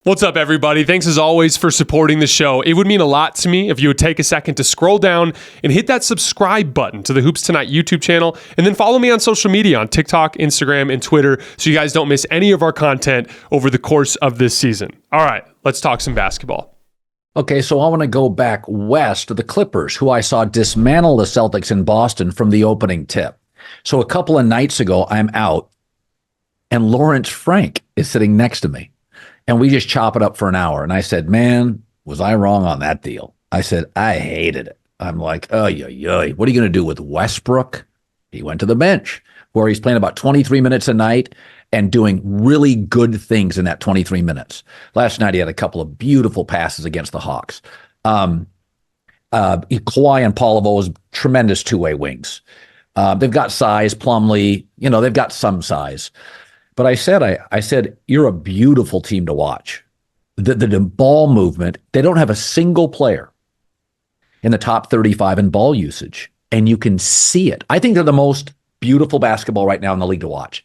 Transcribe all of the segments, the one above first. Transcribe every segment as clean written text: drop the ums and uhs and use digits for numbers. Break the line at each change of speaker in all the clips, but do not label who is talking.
What's up, everybody? Thanks as always for supporting the show. It would mean a lot to me if you would take a second to scroll down and hit that subscribe button to the Hoops Tonight YouTube channel, and then follow me on social media on TikTok, Instagram, and Twitter so you guys don't miss any of our content over the course of this season. All right, let's talk some basketball.
Okay, so I want to go back west to the Clippers, who I saw dismantle the Celtics in Boston from the opening tip. So a couple of nights ago, I'm out, and Lawrence Frank is sitting next to me. And we just chop it up for an hour. And I said, man, was I wrong on that deal? I said, I hated it. I'm like, what are you going to do with Westbrook? He went to the bench, where he's playing about 23 minutes a night and doing really good things in that 23 minutes. Last night, he had a couple of beautiful passes against the Hawks. Kawhi and Paul Lavoie's tremendous two-way wings. They've got size, Plumlee, they've got some size. But I said, you're a beautiful team to watch. The ball movement, they don't have a single player in the top 35 in ball usage, and you can see it. I think they're the most beautiful basketball right now in the league to watch.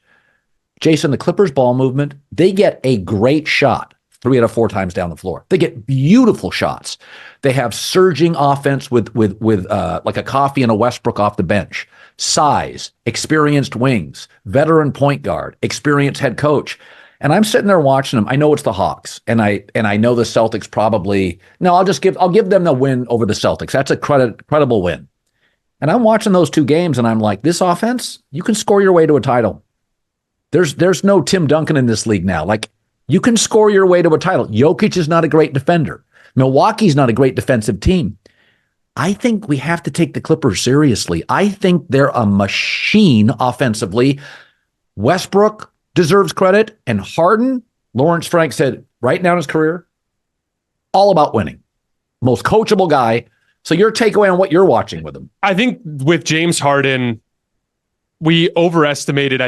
Jason, the Clippers ball movement, they get a great shot 3 out of 4 times down the floor. They get beautiful shots. They have surging offense with like a Coffey and a Westbrook off the bench. Size, experienced wings, veteran point guard, experienced head coach. And I'm sitting there watching them. I know it's the Hawks, and I know the Celtics probably. No, I'll give them the win over the Celtics. That's a credible win. And I'm watching those two games, and I'm like, this offense, you can score your way to a title. There's no Tim Duncan in this league now. Like, you can score your way to a title. Jokic is not a great defender. Milwaukee's not a great defensive team. I think we have to take the Clippers seriously. I think they're a machine offensively. Westbrook deserves credit, and Harden, Lawrence Frank said right now in his career, all about winning. Most coachable guy. So your takeaway on what you're watching with him?
I think with James Harden, we overestimated,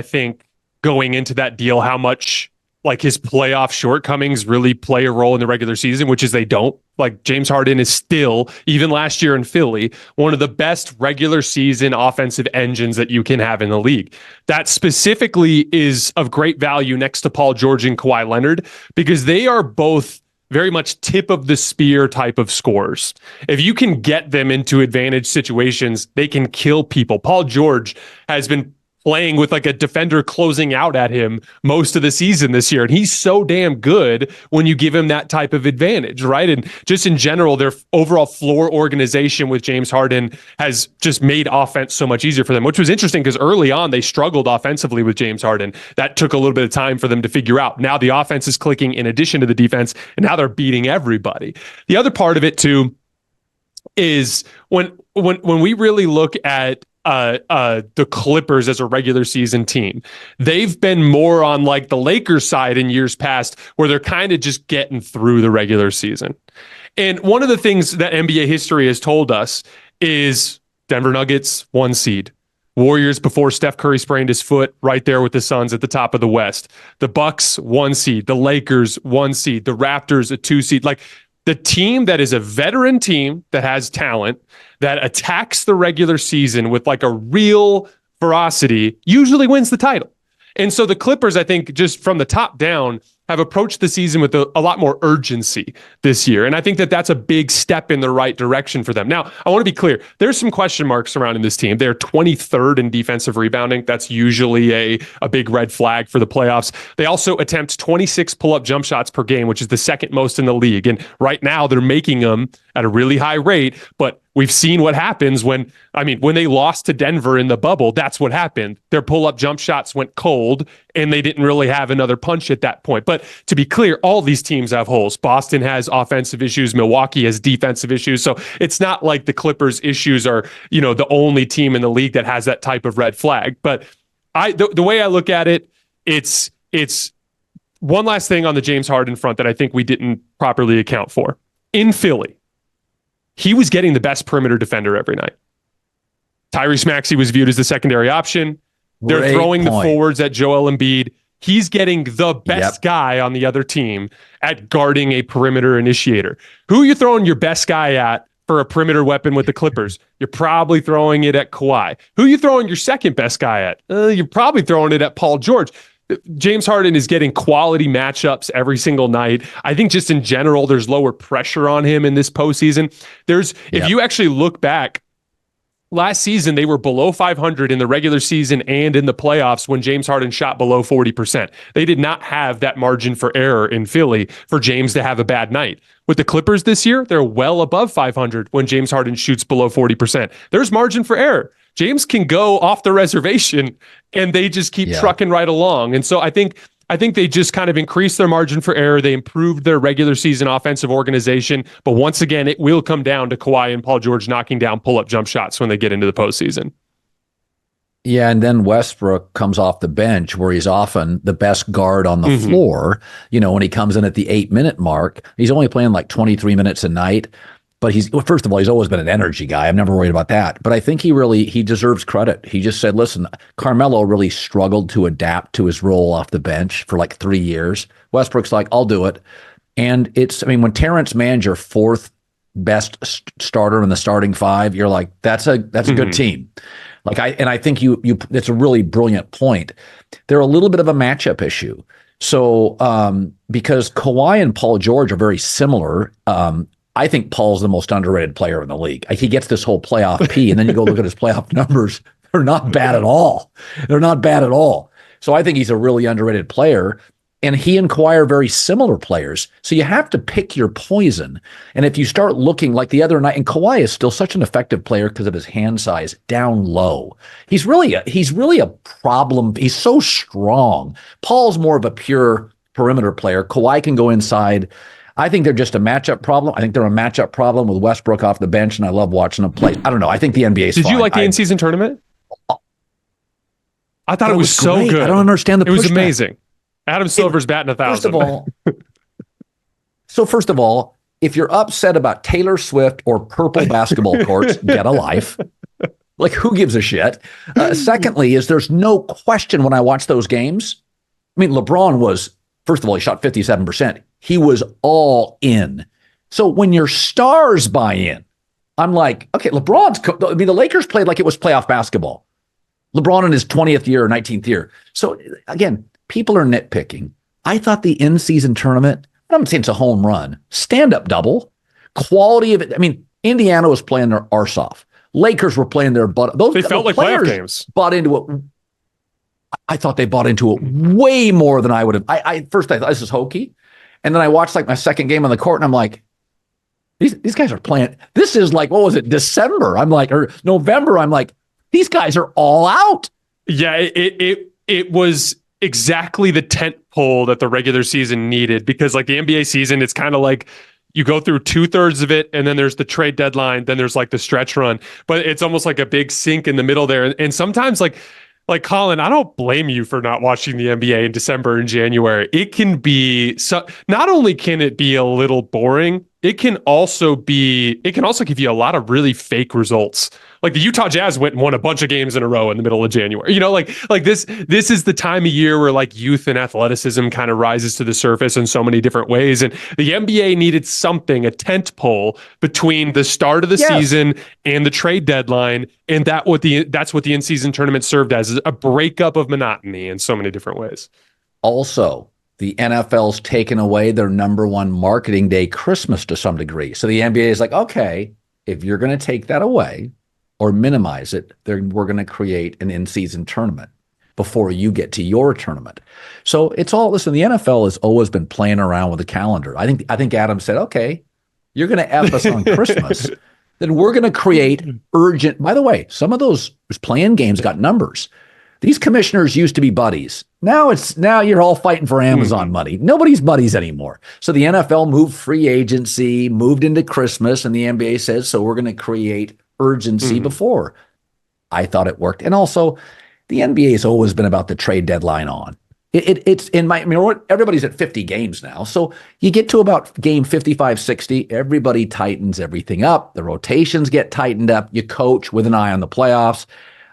going into that deal, how much like his playoff shortcomings really play a role in the regular season, which is they don't. Like, James Harden is still, even last year in Philly, one of the best regular season offensive engines that you can have in the league. That specifically is of great value next to Paul George and Kawhi Leonard, because they are both very much tip of the spear type of scorers. If you can get them into advantage situations, they can kill people. Paul George has been playing with like a defender closing out at him most of the season this year. And he's so damn good when you give him that type of advantage, right? And just in general, their overall floor organization with James Harden has just made offense so much easier for them, which was interesting because early on they struggled offensively with James Harden. That took a little bit of time for them to figure out. Now the offense is clicking in addition to the defense, and now they're beating everybody. The other part of it too is when we really look at the Clippers as a regular season team, they've been more on like the Lakers side in years past, where they're kind of just getting through the regular season. And one of the things that NBA history has told us is Denver Nuggets 1 seed, Warriors before Steph Curry sprained his foot, right there with the Suns at the top of the West, the Bucks 1 seed, the Lakers 1 seed, the Raptors a 2 seed. Like, the team that is a veteran team that has talent, that attacks the regular season with like a real ferocity, usually wins the title. And so the Clippers, I think, just from the top down, have approached the season with a lot more urgency this year. And I think that that's a big step in the right direction for them. Now, I want to be clear. There's some question marks surrounding this team. They're 23rd in defensive rebounding. That's usually a big red flag for the playoffs. They also attempt 26 pull-up jump shots per game, which is the second most in the league. And right now they're making them at a really high rate, but we've seen what happens when they lost to Denver in the bubble. That's what happened. Their pull-up jump shots went cold, and they didn't really have another punch at that point. But to be clear, all these teams have holes. Boston has offensive issues. Milwaukee has defensive issues. So it's not like the Clippers' issues are, the only team in the league that has that type of red flag. But the way I look at it, it's one last thing on the James Harden front that I think we didn't properly account for. In Philly, he was getting the best perimeter defender every night. Tyrese Maxey was viewed as the secondary option. They're throwing the forwards at Joel Embiid. He's getting the best guy on the other team at guarding a perimeter initiator. Who are you throwing your best guy at for a perimeter weapon with the Clippers? You're probably throwing it at Kawhi. Who are you throwing your second best guy at? You're probably throwing it at Paul George. James Harden is getting quality matchups every single night. I think just in general, there's lower pressure on him in this postseason. If you actually look back, last season, they were below 500 in the regular season and in the playoffs when James Harden shot below 40%. They did not have that margin for error in Philly for James to have a bad night. With the Clippers this year, they're well above 500 when James Harden shoots below 40%. There's margin for error. James can go off the reservation and they just keep trucking right along. And so I think they just kind of increased their margin for error. They improved their regular season offensive organization. But once again, it will come down to Kawhi and Paul George knocking down pull-up jump shots when they get into the postseason.
Yeah, and then Westbrook comes off the bench where he's often the best guard on the floor. You know, when he comes in at the 8-minute mark, he's only playing like 23 minutes a night. But first of all, he's always been an energy guy. I'm never worried about that. But I think he deserves credit. He just said, listen, Carmelo really struggled to adapt to his role off the bench for like 3 years. Westbrook's like, I'll do it. And when Terrence Mann's your fourth best starter in the starting five, you're like, that's a good team. I think it's a really brilliant point. They're a little bit of a matchup issue. So because Kawhi and Paul George are very similar, I think Paul's the most underrated player in the league. He gets this whole playoff P, and then you go look at his playoff numbers. They're not bad at all. They're not bad at all. So I think he's a really underrated player. And he and Kawhi are very similar players. So you have to pick your poison. And if you start looking like the other night, and Kawhi is still such an effective player because of his hand size down low. He's really a problem. He's so strong. Paul's more of a pure perimeter player. Kawhi can go inside. I think they're just a matchup problem. I think they're a matchup problem with Westbrook off the bench, and I love watching them play. I don't know. I think the NBA is fine.
Did you like the in-season tournament? I thought it was so
great.
good.
I don't understand the pushback.
It was amazing. Adam Silver's batting 1,000.
First of all, if you're upset about Taylor Swift or purple basketball courts, get a life. Like, who gives a shit? Secondly, there's no question when I watch those games. I mean, LeBron was, first of all, he shot 57%. He was all in. So when your stars buy in, I'm like, okay, the Lakers played like it was playoff basketball. LeBron in his 20th year or 19th year. So again, people are nitpicking. I thought the in-season tournament, I'm not saying it's a home run, stand-up double, quality of it. I mean, Indiana was playing their arse off. Lakers were playing their butt.
They felt like playoff games.
Bought into it. I thought they bought into it way more than I would have. First I thought this is hokey. And then I watched like my second game on the court and I'm like, these guys are playing. This is like, what was it, December? I'm like, or November. I'm like, these guys are all out.
Yeah, it was exactly the tent pole that the regular season needed, because like the NBA season, it's kind of like you go through 2/3 of it and then there's the trade deadline, then there's like the stretch run, but it's almost like a big sink in the middle there. And sometimes like Colin, I don't blame you for not watching the NBA in December and January. It can be not only can it be a little boring, it can also give you a lot of really fake results. Like the Utah Jazz went and won a bunch of games in a row in the middle of January. You know, like this is the time of year where like youth and athleticism kind of rises to the surface in so many different ways. And the NBA needed something, a tent pole between the start of the season and the trade deadline. And that's what the in-season tournament served as, a breakup of monotony in so many different ways.
Also, the NFL's taken away their number one marketing day, Christmas, to some degree. So the NBA is like, okay, if you're going to take that away or minimize it, then we're going to create an in-season tournament before you get to your tournament. So it's all, listen, the NFL has always been playing around with the calendar. I think Adam said, okay, you're going to F us on Christmas, then we're going to create urgent. By the way, some of those playing games got numbers. These commissioners used to be buddies. Now you're all fighting for Amazon money. Nobody's buddies anymore. So the NFL moved free agency, moved into Christmas, and the NBA says, so we're going to create urgency before. I thought it worked. And also, the NBA has always been about the trade deadline on. It's in my, I mean, everybody's at 50 games now. So you get to about game 55, 60, everybody tightens everything up. The rotations get tightened up. You coach with an eye on the playoffs.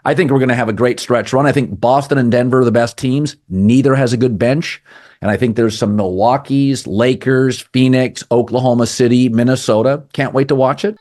I think we're going to have a great stretch run. I think Boston and Denver are the best teams. Neither has a good bench. And I think there's some Milwaukee's, Lakers, Phoenix, Oklahoma City, Minnesota. Can't wait to watch it.